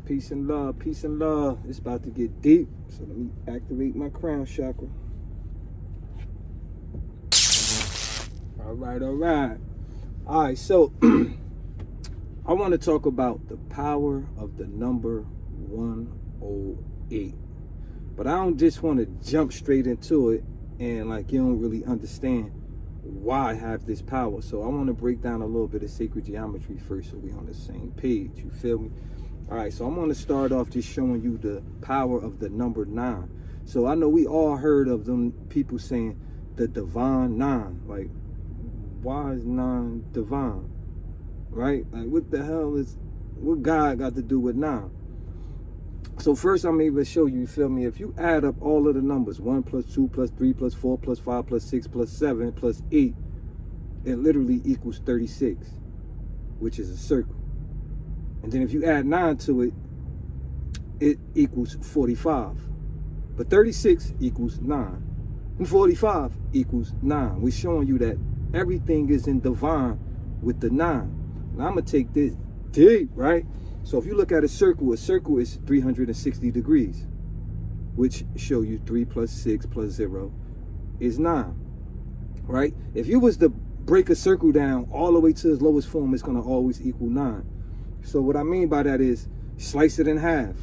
Peace and love, peace and love. It's about to get deep, so let me activate my crown chakra. All right. All right, so I want to talk about the power of the number 108. But I don't just want to jump straight into it and like you don't really understand why I have this power. So I want to break down a little bit of sacred geometry first so we're on the same page. You feel me? All right, so I'm going to start off just showing you the power of the number 9. So I know we all heard of them people saying the divine 9. Like, why is 9 divine? Right? Like, what the hell what God got to do with 9? So first I'm able to show you, you feel me? If you add up all of the numbers, 1 plus 2 plus 3 plus 4 plus 5 plus 6 plus 7 plus 8, it literally equals 36, which is a circle. And then if you add 9 to it, it equals 45. But 36 equals 9. And 45 equals 9. We're showing you that everything is in divine with the 9. Now I'm going to take this deep, right? So if you look at a circle is 360 degrees, which show you 3 plus 6 plus 0 is 9, right? If you was to break a circle down all the way to its lowest form, it's going to always equal 9. So what I mean by that is slice it in half.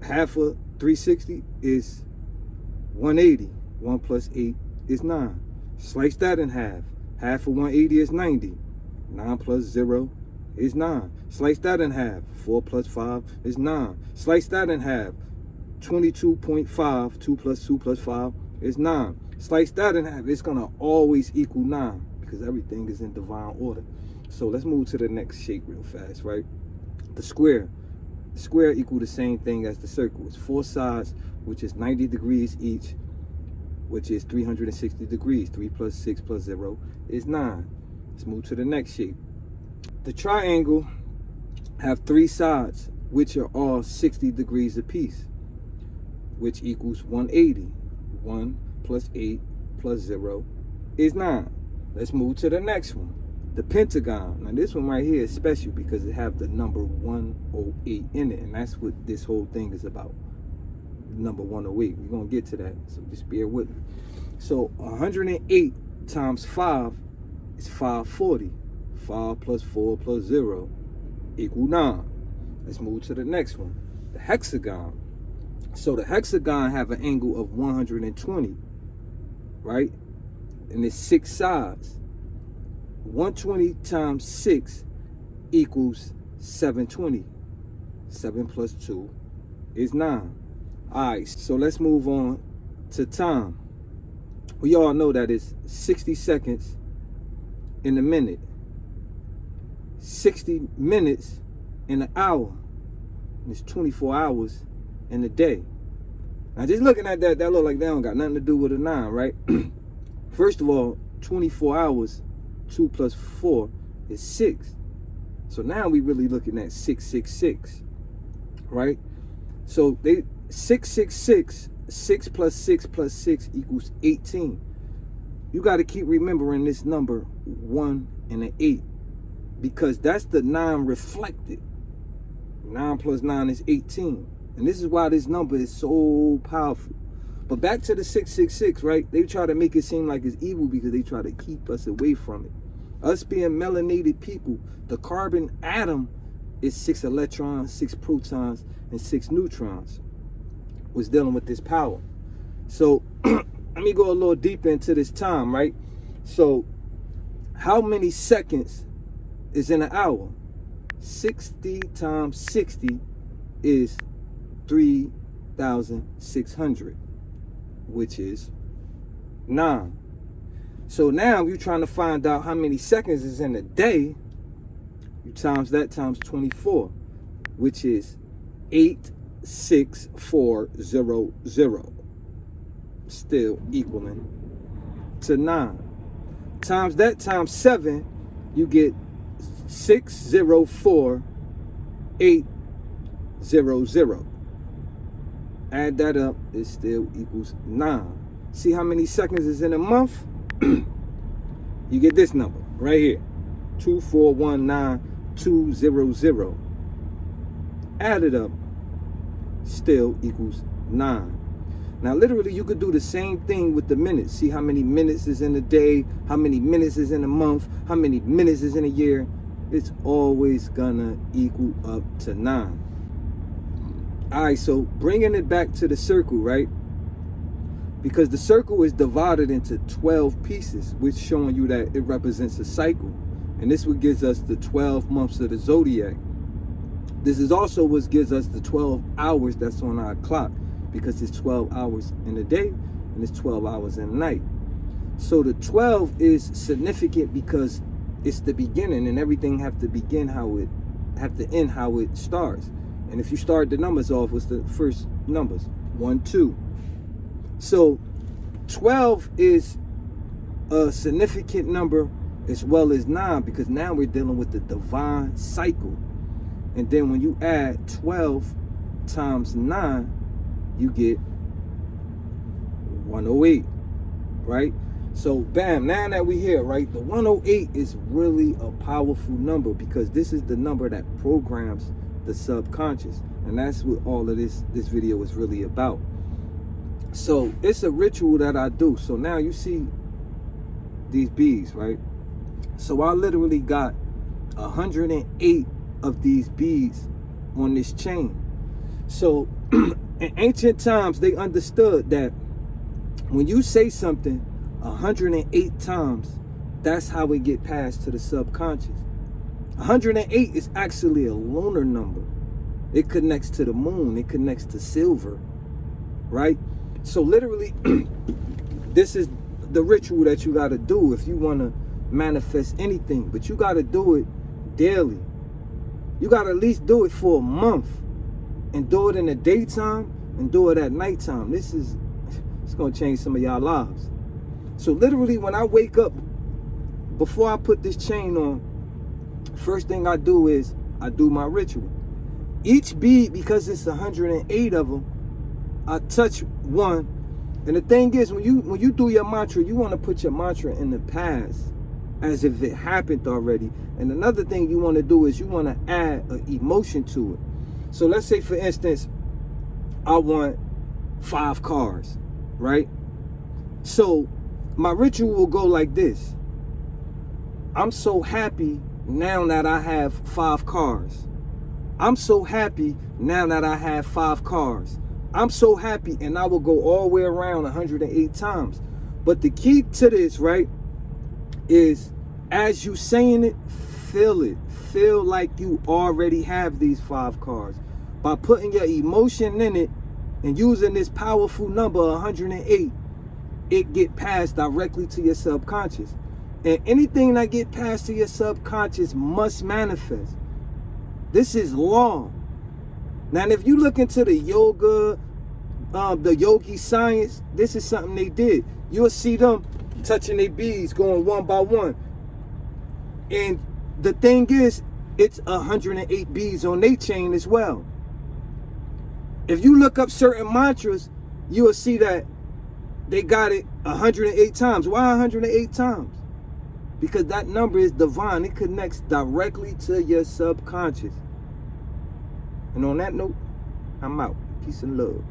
Half of 360 is 180. 1 plus 8 is 9. Slice that in half. Half of 180 is 90. 9 plus 0 is 9. Slice that in half. 4 plus 5 is 9. Slice that in half. 22.5. 2 plus 2 plus 5 is 9. Slice that in half. It's going to always equal 9 because everything is in divine order. So let's move to the next shape real fast, right? The square. The square equal the same thing as the circle. It's 4 sides, which is 90 degrees each, which is 360 degrees. 3 plus 6 plus 0 is 9. Let's move to the next shape. The triangle have 3 sides, which are all 60 degrees apiece, which equals 180. 1 plus 8 plus 0 is 9. Let's move to the next one. The pentagon. Now this one right here is special because it have the number 108 in it, and that's what this whole thing is about. Number 108. We're going to get to that, so just bear with me. So 108 times 5 is 540. 5 plus 4 plus 0 equal 9. Let's move to the next one. The hexagon. So the hexagon have an angle of 120, right? And it's 6 sides. 120 times 6 equals 720. 7 plus 2 is 9. All right, so let's move on to time. We all know that it's 60 seconds in a minute, 60 minutes in an hour, and it's 24 hours in a day. Now just looking at that look like that don't got nothing to do with a 9, right? First of all, 24 hours, 2 plus 4 is 6. So now we really looking at 666, right? So 666, 6 plus 6 plus 6 equals 18. You got to keep remembering this number 1 and an 8 because that's the 9 reflected. 9 plus 9 is 18. And this is why this number is so powerful. But back to the 666, right? They try to make it seem like it's evil because they try to keep us away from it. Us being melanated people, the carbon atom is 6 electrons, 6 protons, and 6 neutrons. Was dealing with this power. So let me go a little deeper into this time, right? So how many seconds is in an hour? 60 times 60 is 3,600, which is 9. So now you're trying to find out how many seconds is in a day. You times that times 24, which is 86400, still equaling to 9. Times that times 7, you get 604800. Add that up, it still equals 9. See how many seconds is in a month? You get this number right here, 2419200. added up still equals 9. Now literally you could do the same thing with the minutes. See how many minutes is in a day, how many minutes is in a month, how many minutes is in a year. It's always gonna equal up to 9. All right, so bringing it back to the circle, right? Because the circle is divided into 12 pieces, which showing you that it represents a cycle. And this what gives us the 12 months of the zodiac. This is also what gives us the 12 hours that's on our clock, because it's 12 hours in the day and it's 12 hours in the night. So the 12 is significant because it's the beginning, and everything have to end how it starts. And if you start the numbers off, what's the first numbers? 1, 2. So 12 is a significant number as well as 9, because now we're dealing with the divine cycle. And then when you add 12 times 9, you get 108, right? So bam, now that we're here, right, the 108 is really a powerful number, because this is the number that programs the subconscious. And that's what all of this video is really about. So it's a ritual that I do. So now you see these beads, right? So I literally got 108 of these beads on this chain. So in ancient times, they understood that when you say something 108 times, that's how it get passed to the subconscious. 108 is actually a lunar number. It connects to the moon. It connects to silver, right? So literally, this is the ritual that you got to do if you want to manifest anything. But you got to do it daily. You got to at least do it for a month, and do it in the daytime and do it at nighttime. It's going to change some of y'all lives. So literally, when I wake up, before I put this chain on, first thing I do is I do my ritual. Each bead, because it's 108 of them, I touch one. And the thing is, when you do your mantra, you want to put your mantra in the past as if it happened already. And another thing you want to do is you want to add an emotion to it. So let's say, for instance, I want 5 cars, right? So my ritual will go like this. I'm so happy now that I have 5 cars. I'm so happy now that I have 5 cars. I'm so happy, and I will go all the way around 108 times. But the key to this, right, is as you saying it, feel it. Feel like you already have these 5 cars. By putting your emotion in it and using this powerful number 108, it get passed directly to your subconscious. And anything that get passed to your subconscious must manifest. This is law. Now, if you look into the yoga, the yogi science, this is something they did. You'll see them touching their beads, going one by one. And the thing is, it's 108 beads on their chain as well. If you look up certain mantras, you will see that they got it 108 times. Why 108 times? Because that number is divine. It connects directly to your subconscious. And on that note, I'm out. Peace and love.